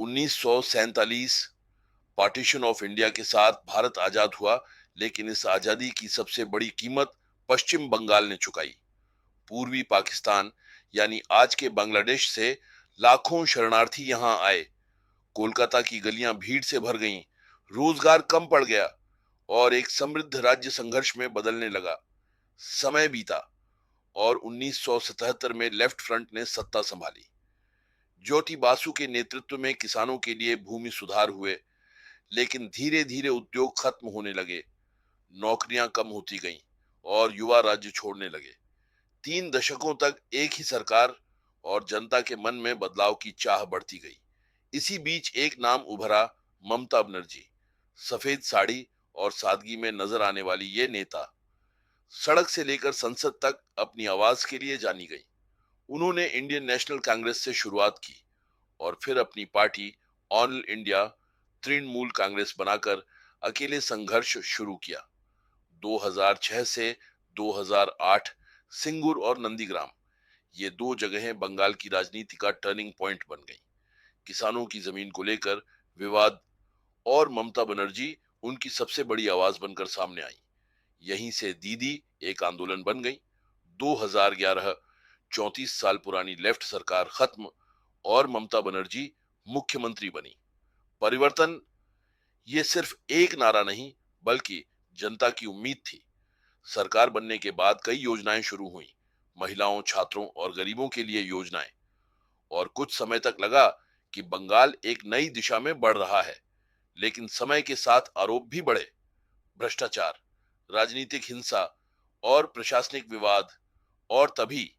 1947 partition of India के साथ भारत आजाद हुआ, लेकिन इस आजादी की सबसे बड़ी कीमत पश्चिम बंगाल ने चुकाई। पूर्वी पाकिस्तान यानी आज के बांग्लादेश से लाखों शरणार्थी यहां आए। कोलकाता की गलियां भीड़ से भर गईं, रोजगार कम पड़ गया और एक समृद्ध राज्य संघर्ष में बदलने लगा। समय बीता और 1977 में लेफ्ट फ्रंट ने सत्ता संभाली। ज्योति बासु के नेतृत्व में किसानों के लिए भूमि सुधार हुए, लेकिन धीरे धीरे उद्योग खत्म होने लगे, नौकरियां कम होती गईं और युवा राज्य छोड़ने लगे। 3 दशकों तक एक ही सरकार और जनता के मन में बदलाव की चाह बढ़ती गई। इसी बीच एक नाम उभरा, ममता बनर्जी। सफेद साड़ी और सादगी में नजर आने वाली ये नेता सड़क से लेकर संसद तक अपनी आवाज के लिए जानी गई। उन्होंने इंडियन नेशनल कांग्रेस से शुरुआत की और फिर अपनी party all India Trinamool Congress बनाकर अकेले संघर्ष शुरू किया। 2006 से 2008 सिंगूर और नंदीग्राम, ये दो जगहें बंगाल की राजनीति का टर्निंग पॉइंट बन गईं। किसानों की जमीन को लेकर विवाद और ममता बनर्जी उनकी सबसे बड़ी आवाज बनकर सामने आई। यहीं से दीदी एक आंदोलन बन गई। 2011 34 साल पुरानी लेफ्ट सरकार खत्म और ममता बनर्जी मुख्यमंत्री बनी। परिवर्तन ये सिर्फ एक नारा नहीं, बल्कि जनता की उम्मीद थी। सरकार बनने के बाद कई योजनाएं शुरू हुई, महिलाओं, छात्रों और गरीबों के लिए योजनाएं। और कुछ समय तक लगा कि बंगाल एक नई दिशा में बढ़ रहा है, लेकिन समय के साथ आरोप भी बढ़े। भ्रष्टाचार, राजनीतिक हिंसा और प्रशासनिक विवाद। और तभी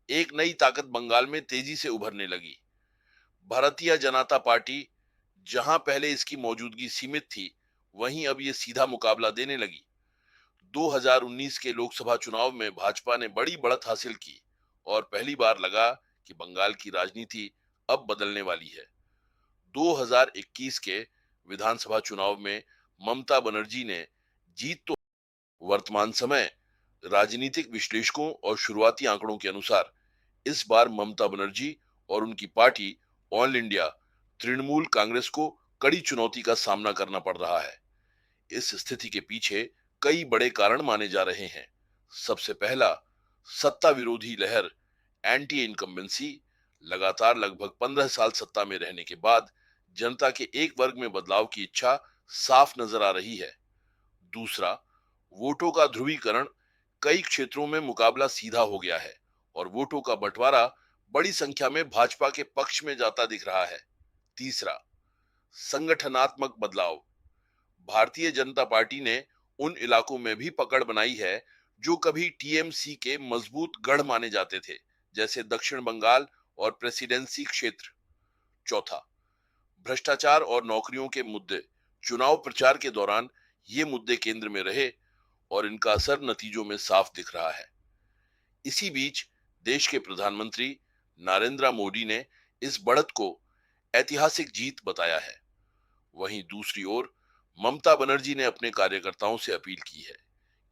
एक नई ताकत बंगाल में तेजी से उभरने लगी, भारतीय जनता पार्टी। जहां पहले इसकी मौजूदगी सीमित थी, वहीं अब ये सीधा मुकाबला देने लगी। 2019 के लोकसभा चुनाव में भाजपा ने बड़ी बढ़त हासिल की और पहली बार लगा कि बंगाल की राजनीति अब बदलने वाली है। 2021 के विधानसभा चुनाव में ममता बनर्जी ने जीत तो। वर्तमान समय राजनीतिक विश्लेषकों और शुरुआती आंकड़ों के अनुसार इस बार ममता बनर्जी और उनकी party all India Trinamool Congress को कड़ी चुनौती का सामना करना पड़ रहा है। इस स्थिति के पीछे कई बड़े कारण माने जा रहे हैं। सबसे पहला, सत्ता विरोधी लहर, एंटी इनकम्बेंसी। लगातार लगभग 15 साल सत्ता में रहने के बाद जनता के एक वर्ग में बदलाव की इच्छा साफ नजर आ रही है। दूसरा, वोटों का ध्रुवीकरण। कई क्षेत्रों में मुकाबला सीधा हो गया है और वोटों का बंटवारा बड़ी संख्या में भाजपा के पक्ष में जाता दिख रहा है। तीसरा, संगठनात्मक बदलाव। भारतीय जनता पार्टी ने उन इलाकों में भी पकड़ बनाई है जो कभी टीएमसी के मजबूत गढ़ माने जाते थे, जैसे दक्षिण बंगाल और प्रेसिडेंसी क्षेत्र। चौथा, भ्रष्टाचार और नौकरियों के मुद्दे। चुनाव प्रचार के दौरान ये मुद्दे केंद्र में रहे और इनका असर नतीजों में साफ दिख रहा है। इसी बीच देश के प्रधानमंत्री नरेंद्र मोदी ने इस बढ़त को ऐतिहासिक जीत बताया है। वहीं दूसरी ओर ममता बनर्जी ने अपने कार्यकर्ताओं से अपील की है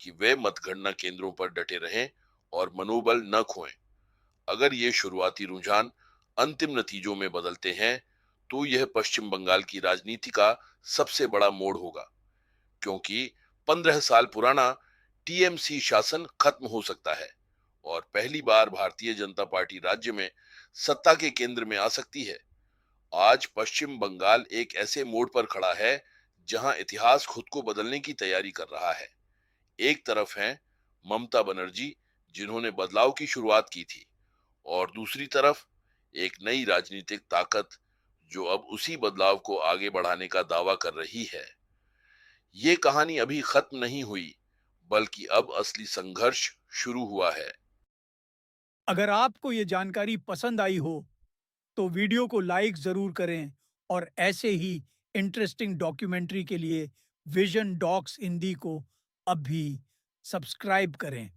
कि वे मतगणना केंद्रों पर डटे रहें और मनोबल न खोएं। अगर ये शुरुआती रुझान अंतिम नतीजों में बदलते हैं, तो यह पश्चिम बंगाल की राजनीति का सबसे बड़ा मोड़ होगा, क्योंकि 15 साल पुराना टीएमसी शासन खत्म हो सकता है और पहली बार भारतीय जनता पार्टी राज्य में सत्ता के केंद्र में आ सकती है। आज पश्चिम बंगाल एक ऐसे मोड़ पर खड़ा है जहां इतिहास खुद को बदलने की तैयारी कर रहा है। एक तरफ हैं ममता बनर्जी, जिन्होंने बदलाव की शुरुआत की थी, और दूसरी तरफ एक नई राजनीतिक ताकत जो अब उसी बदलाव को आगे बढ़ाने का दावा कर रही है। ये कहानी अभी खत्म नहीं हुई, बल्कि अब असली संघर्ष शुरू हुआ है। अगर आपको ये जानकारी पसंद आई हो तो वीडियो को लाइक ज़रूर करें और ऐसे ही इंटरेस्टिंग डॉक्यूमेंट्री के लिए विजन डॉक्स हिंदी को अब भी सब्सक्राइब करें।